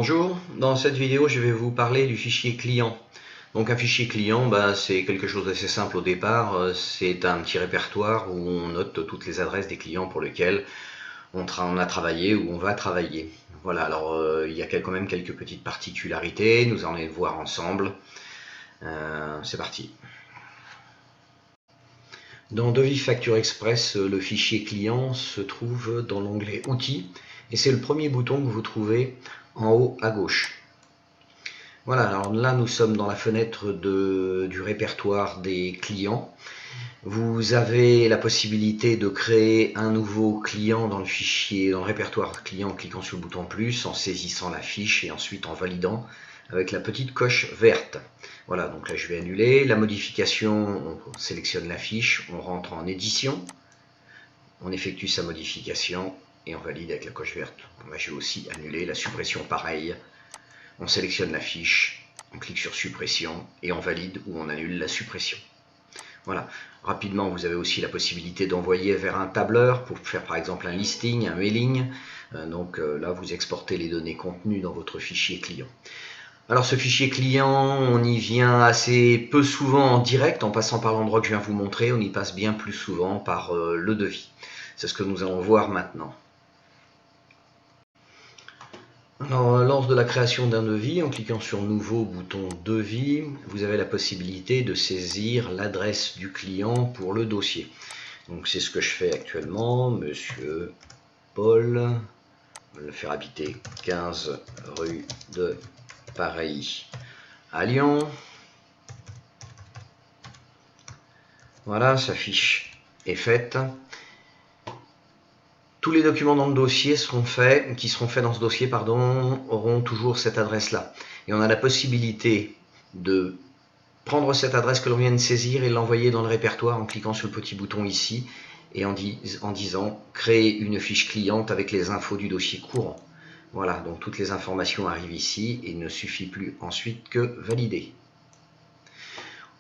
Bonjour, dans cette vidéo je vais vous parler du fichier client. Donc un fichier client, c'est quelque chose d'assez simple au départ, c'est un petit répertoire où on note toutes les adresses des clients pour lesquels on a travaillé ou on va travailler. Voilà, alors il y a quand même quelques petites particularités, nous allons les voir ensemble. C'est parti. Dans Devis Facture Express, le fichier client se trouve dans l'onglet Outils et c'est le premier bouton que vous trouvez en haut à gauche. Voilà, alors là nous sommes dans la fenêtre du répertoire des clients. Vous avez la possibilité de créer un nouveau client dans le répertoire client en cliquant sur le bouton plus, en saisissant la fiche et ensuite en validant avec la petite coche verte. Voilà, donc là je vais annuler. La modification, on sélectionne la fiche, on rentre en édition, on effectue sa modification et on valide avec la coche verte. Là je vais aussi annuler. La suppression, pareil. On sélectionne la fiche, on clique sur suppression et on valide ou on annule la suppression. Voilà. Rapidement, vous avez aussi la possibilité d'envoyer vers un tableur pour faire par exemple un listing, un mailing. Là, vous exportez les données contenues dans votre fichier client. Alors ce fichier client, on y vient assez peu souvent en direct, en passant par l'endroit que je viens vous montrer, on y passe bien plus souvent par le devis. C'est ce que nous allons voir maintenant. Alors, lors de la création d'un devis, en cliquant sur Nouveau, bouton Devis, vous avez la possibilité de saisir l'adresse du client pour le dossier. Donc c'est ce que je fais actuellement, Monsieur Paul, on va le faire habiter 15 rue de Paris à Lyon. Voilà, sa fiche est faite. Tous les documents dans le dossier qui seront faits dans ce dossier, auront toujours cette adresse-là. Et on a la possibilité de prendre cette adresse que l'on vient de saisir et l'envoyer dans le répertoire en cliquant sur le petit bouton ici et en disant « Créer une fiche cliente avec les infos du dossier courant ». Voilà, donc toutes les informations arrivent ici et il ne suffit plus ensuite que valider.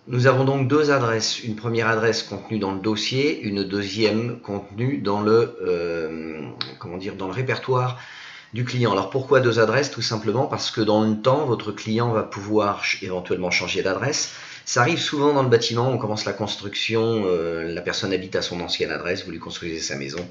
Nous avons donc deux adresses, une première adresse contenue dans le dossier, une deuxième contenue dans le répertoire du client. Alors pourquoi deux adresses? Tout simplement parce que dans le temps, votre client va pouvoir éventuellement changer d'adresse. Ça arrive souvent dans le bâtiment, on commence la construction, la personne habite à son ancienne adresse, vous lui construisez sa maison,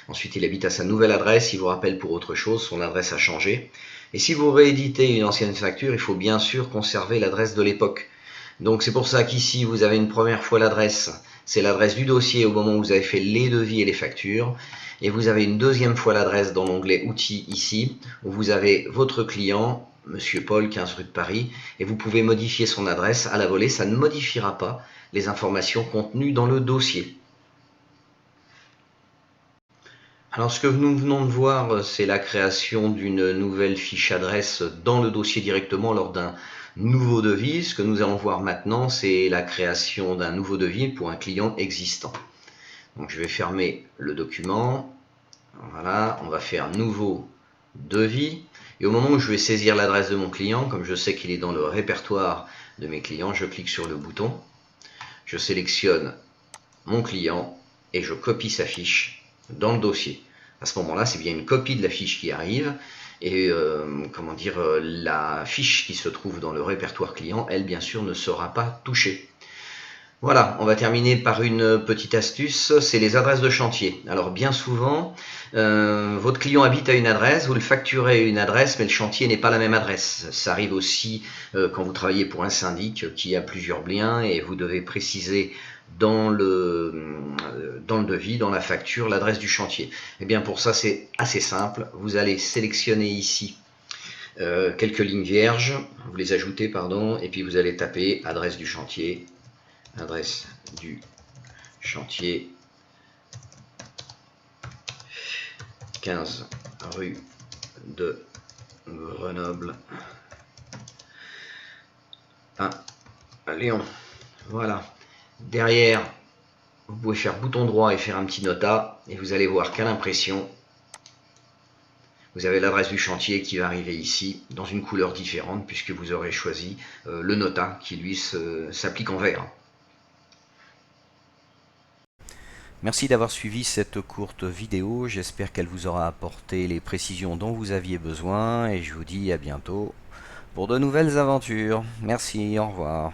ensuite il habite à sa nouvelle adresse, il vous rappelle pour autre chose, son adresse a changé. Et si vous rééditez une ancienne facture, il faut bien sûr conserver l'adresse de l'époque. Donc c'est pour ça qu'ici vous avez une première fois l'adresse, c'est l'adresse du dossier au moment où vous avez fait les devis et les factures, et vous avez une deuxième fois l'adresse dans l'onglet outils ici, où vous avez votre client, Monsieur Paul, 15 rue de Paris, et vous pouvez modifier son adresse à la volée, ça ne modifiera pas les informations contenues dans le dossier. Alors ce que nous venons de voir, c'est la création d'une nouvelle fiche adresse dans le dossier directement lors d'un nouveau devis. Ce que nous allons voir maintenant, c'est la création d'un nouveau devis pour un client existant. Donc je vais fermer le document. Voilà, on va faire nouveau devis. Et au moment où je vais saisir l'adresse de mon client, comme je sais qu'il est dans le répertoire de mes clients, je clique sur le bouton. Je sélectionne mon client et je copie sa fiche dans le dossier. À ce moment-là, c'est bien une copie de la fiche qui arrive et la fiche qui se trouve dans le répertoire client, elle, bien sûr, ne sera pas touchée. Voilà, on va terminer par une petite astuce, c'est les adresses de chantier. Alors bien souvent, votre client habite à une adresse, vous le facturez à une adresse, mais le chantier n'est pas la même adresse. Ça arrive aussi quand vous travaillez pour un syndic qui a plusieurs biens et vous devez préciser dans le devis, dans la facture, l'adresse du chantier. Et bien pour ça, c'est assez simple. Vous allez sélectionner ici quelques lignes vierges, vous les ajoutez, et puis vous allez taper adresse du chantier, 15 rue de Grenoble à Lyon. Voilà. Derrière, vous pouvez faire bouton droit et faire un petit nota et vous allez voir qu'à l'impression, vous avez l'adresse du chantier qui va arriver ici dans une couleur différente puisque vous aurez choisi le nota qui lui s'applique en vert. Merci d'avoir suivi cette courte vidéo, j'espère qu'elle vous aura apporté les précisions dont vous aviez besoin et je vous dis à bientôt pour de nouvelles aventures. Merci, au revoir.